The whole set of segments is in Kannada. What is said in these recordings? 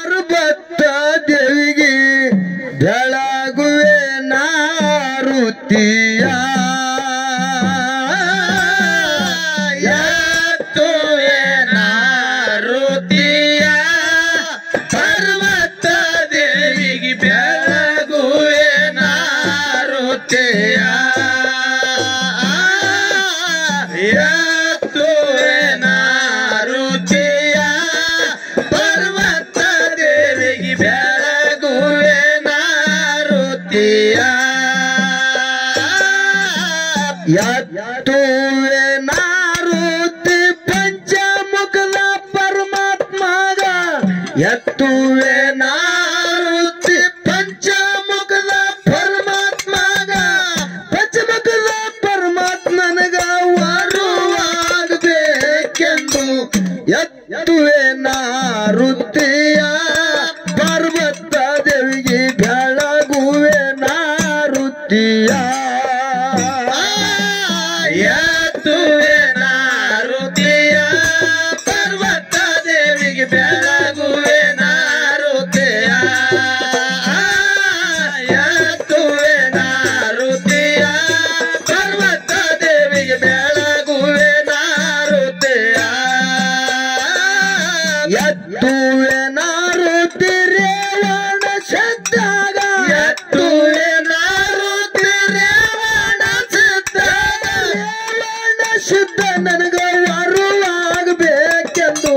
ಪಾರ್ವತ ದೇವಿಗೆ ಬೆಳಗುವೆ ನಾರುತಿಯ ಎತ್ತುವೆ ನಾರುತಿಯ ಪಾರ್ವತ ದೇವಿಗೆ ಬೆಳಗುವೆ ನಾರುತಿಯ ಎತ್ತುವೆ ನಾರುತಿಯ ಪಾರ್ವತ ದೇವಿಗೆ ಬೆಳಗುವೆ ನಾರುತಿಯ ಎತ್ತುವೆ ನಾರುತಿ ಪಂಚಮುಖದ ಪರಮಾತ್ಮಗ ಎತ್ತುವೆ ನಾರುತಿ ಪಂಚಮುಖದ ಪರಮಾತ್ಮಗ ಪಂಚಮುಖದ ಪರಮಾತ್ಮನಗ ವರುವಾಗಬೇಕೆಂದು ಎತ್ತುವೆ ನಾರುತಿಯ ಪಾರ್ವತ ದೇವಿಗೆ ಬೆಳಗುವೆ ನಾರುತಿಯ ಎತ್ತುವೆ ನಾರುತಿಯ ಪಾರ್ವತ ದೇವಿಗೆ ಬೆಳಗುವೆ ನಾರುತಿಯ ಎತ್ತುವೆ ನಾರುತಿಯ ಪಾರ್ವತ ದೇವಿಗೆ ಬೆಳಗುವೆ ನಾರುತಿಯ ಎತ್ತುವೆ ನಾರುತಿ ರೇವಣ ಶಬ್ದಾಗ ಎತ್ತುವೆ ನಾರುತಿ ರೇವಣ ಸಿದ್ಧಾಗ ರೇವಣ ಸಿದ್ಧ ನನಗ ವರುವಾಗಬೇಕೆಂದು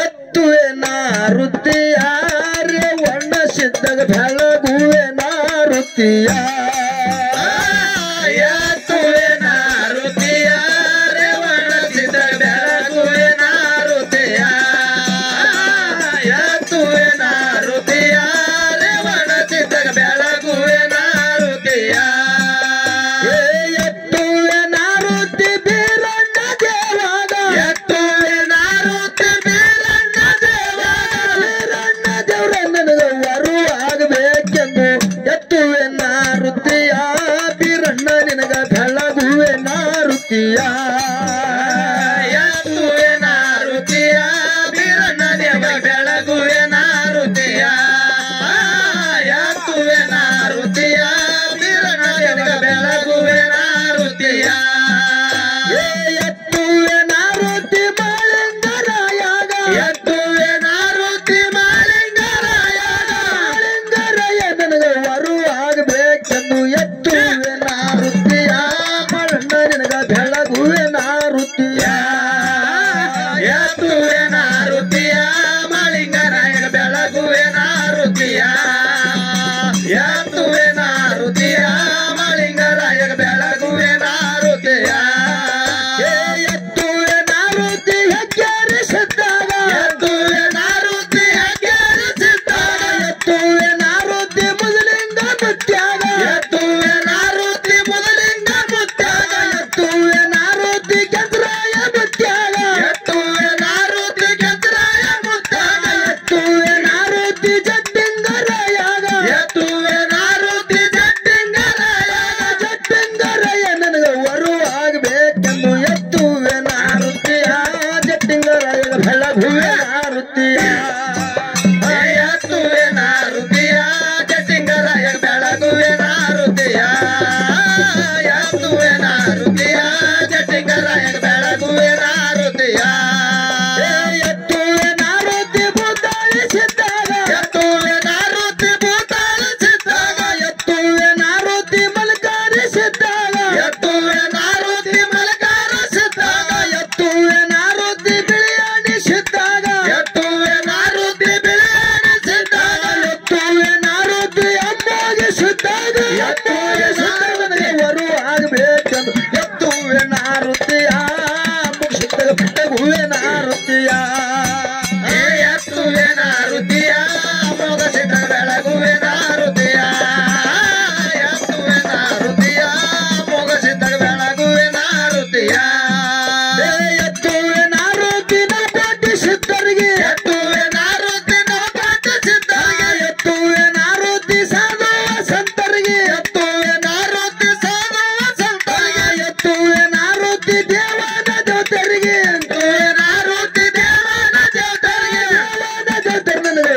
ಎತ್ತುವೆ ನಾರುತಿಯ ರೇವಣ ಸಿದ್ಧಗ ಬೆಳಗುವೆ ನಾರುತಿಯ ಎತ್ತುವೆ ನಾರುತಿಯ ರೇವಣ ಸಿದ್ಧ ಬೆಳಗುವೆ ನಾರುತಿಯ ಎತ್ತುವೆ ನಾರುತಿಯ ರೇವಣ ಸಿದ್ಧಗ ಬೆಳಗುವೆ ನಾರುತಿಯ ಎತ್ತುವೆ ನಾರುತಿ ಬೀರಣ್ಣ ದೇವಾಗ ಎತ್ತುವೆ ನಾರುತಿ ಬೀರಣ್ಣ ದೇವಾಗ ಬೀರಣ್ಣ ದೇವ್ರ ನನಗ ವರುವಾಗಬೇಕೆಂದು ಎತ್ತುವೆ ನಾರುತಿಯ ಬೀರಣ್ಣ ನಿನಗ ಬೆಳಗುವೆ ನಾರುತಿಯ ಎತ್ತುವೆ ನಾರುತಿಯ ಬೀರಣ್ಣ ದೇವ ಬೆಳಗುವೆ ನಾರುತಿಯ ಎತ್ತುವೆ ನಾರುತಿಯ ಬೀರಣ್ಣ ದೇವ ಬೆಳಗುವೆ ನಾರುತಿಯ ಎತ್ತುವೆ ನಾರುತಿ ಮಾಳಿಂಗರಾಯಗ ಎತ್ತುವೆ ನಾರುತಿ ಮಾಳಿಂಗರಾಯಗ ಮಾಳಿಂಗರಾಯ ನನಗ ವರುವಾಗಬೇಕೆಂದು ಎತ್ತುವೆ ನಾರುತಿಯ ಮಳಣ್ಣ ನಿನಗ ಬೆಳಗುವೆ ನಾರುತಿಯ ಎತ್ತುವೆ ನಾರುತಿಯ ಮಾಳಿಂಗರಾಯಗ ಬೆಳಗುವೆ ನಾರುತಿಯ ಎತ್ತುವೆ ನಾರುತಿಯ ಮಾಳಿಂಗರಾಯಗ ಬೆಳಗುವೆ ನಾರುತಿಯ ಎತ್ತುವೆ ನಾರುತಿ ಹೆಗ್ಗೇರಿ ಸಿದ್ಧಾಗ ಎತ್ತುವೆ ನಾರುತಿ ಹೆಗ್ಗೇರಿ ಸಿದ್ಧಾಗ ಎತ್ತುವೆ ನಾರುತಿ ಮುದಲಿಂಗ ಮುತ್ಯಾಗ ಎತ್ತುವೆ ನಾರುತಿ ಮುದಲಿಂಗ ಮುತ್ಯಾಗ ಎತ್ತುವೆ ನಾರುತಿ ಕೆಂದ್ರಾಯ ಮುತ್ಯಾಗ ಎತ್ತುವೆ ನಾರುತಿ ಕೆಂದ್ರಾಯ ಮುತ್ಯಾಗ ಎತ್ತುವೆ ನಾರುತಿ ಜಟ್ಟಿಂಗರಾಯಾಗ ಎತ್ತುವೆ ನಾರುತಿ ಜಟ್ಟಿಂಗರಾಯಾಗ ಜಟ್ಟಿಂಗರಾಯ ನನಗ ವರುವಾಗಬೇಕೆಂದು ಎತ್ತುವೆ ನಾರುತಿಯ ಜಟ್ಟಿಂಗರಾಯಗ ಬೆಳಗುವೆ ನಾರುತಿಯ ಎತ್ತುವೆ ನಾರುತಿಯ ಜಟ್ಟಿಂಗರಾಯಗ ಬೆಳಗುವೆ ನಾರುತಿಯ ಎತ್ತುವೆ ನಾರುತಿಯ ಜಟ್ಟಿಂಗರಾಯಗ ಬೆಳಗುವೆ ನಾರುತಿಯ ಎತ್ತುವೆ ನಾರುತಿ ಭೂತಾಳಿ ಸಿದ್ಧಾಗ ಎತ್ತುವೆ ನಾರುತಿ ಭೂತಾಳಿ ಸಿದ್ಧಾಗ ಎತ್ತುವೆ ನಾರುತಿ ಮಲಕಾರಿ ಸಿದ್ಧಾಗ ಎತ್ತುವೆ ನಾರುತಿ ಮಲಕಾರ ಸಿದ್ಧಾಗ ಎತ್ತುವೆ ನಾರುತಿ ಬಿಳಿಯಾಣಿ ಸಿದ್ಧಾಗ ಎತ್ತುವೆ ನಾರುತಿ ಬಿಳಿಯಾಣಿ ಸಿದ್ಧಾಗ ಎತ್ತುವೆ ನಾರುತಿ ಅಮ್ಮಗೆ ಸಿದ್ಧಾಗ ಎತ್ತುವೆ ನನಗೆ ವರುವಾಗಬೇಕೆಂದು ಎತ್ತುವೆ ನಾರುತಿಯ ಸಿದ್ಧಾಗ ಬೆಳಗುವೆ ನಾರುತಿಯ ಎತ್ತುವೆ ನಾರುತಿಯ ಅಮೋಘ ಸಿದ್ಧ ಬೆಳಗುವೆ ನಾರುತಿಯ ಎತ್ತುವೆ ನಾರುತಿಯ ಅಮೋಘ ಸಿದ್ಧ ಬೆಳಗುವೆ ನಾರುತಿಯ ಎತ್ತುವೆ ನಾರುತಿ ನವಕೋಟಿ ಸಿದ್ಧರಿಗೆ ಎತ್ತುವೆ ನಾರುತಿ ನವಕೋಟಿ ಸಿದ್ಧರಿಗೆ ಎತ್ತುವೆ ನಾರುತಿ ಸಾಧುವ ಸಂತರಿಗೆ ಎತ್ತುವೆ ನಾರುತಿ ಸಾಧುವ ಸಂತರಿಗೆ ಎತ್ತುವೆ ನಾರುತಿ ದೇವನ ದೇವತರಿಗೆ ಎತ್ತುವೆ ನಾರುತಿ ದೇವನ ದೇವತರಿಗೆ ದೇವನ ದೇವತರಿಗೆ ನನಗೆ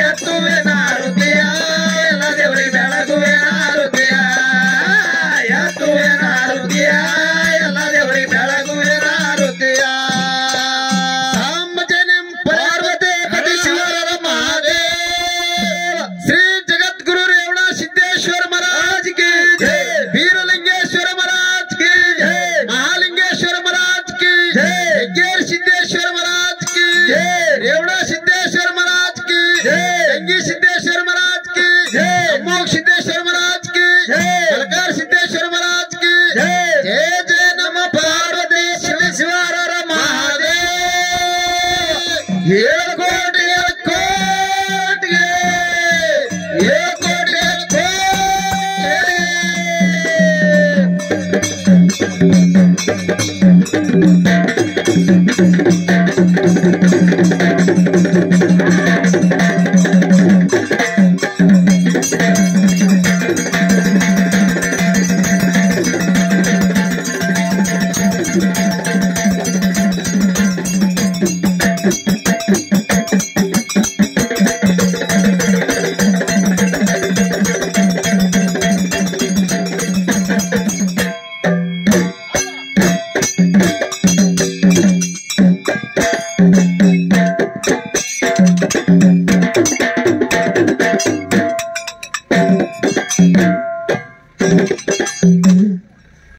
ಎತ್ತುವೆನ ಆರುತಿಯ ಎಲ್ಲ ದೇವರಿಗೆ ಬೆಳಗುವೆನ ಆರುತಿಯ ಎತ್ತುವೆನ ಆರುತಿಯ ಎಲ್ಲ ದೇವರಿಗೆ ಬೆಳಗುವೆನ ಆರುತಿಯ ಸಾಂಬಜನಂ ಪಾರ್ವತಿ ಪತಿ ಶಿವರ ಮಹಾದೇವ ಶ್ರೀ ಜಗದ್ಗುರು ರೇವಣ ಸಿದ್ದೇಶ್ವರ महाराज की जय वीरलिंगेश्वर महाराज की जय महालिंगेश्वर महाराज की जय गिर सिद्धेश्वर महाराज की जय रेवणा सिद्धेश्वर महाराज की जय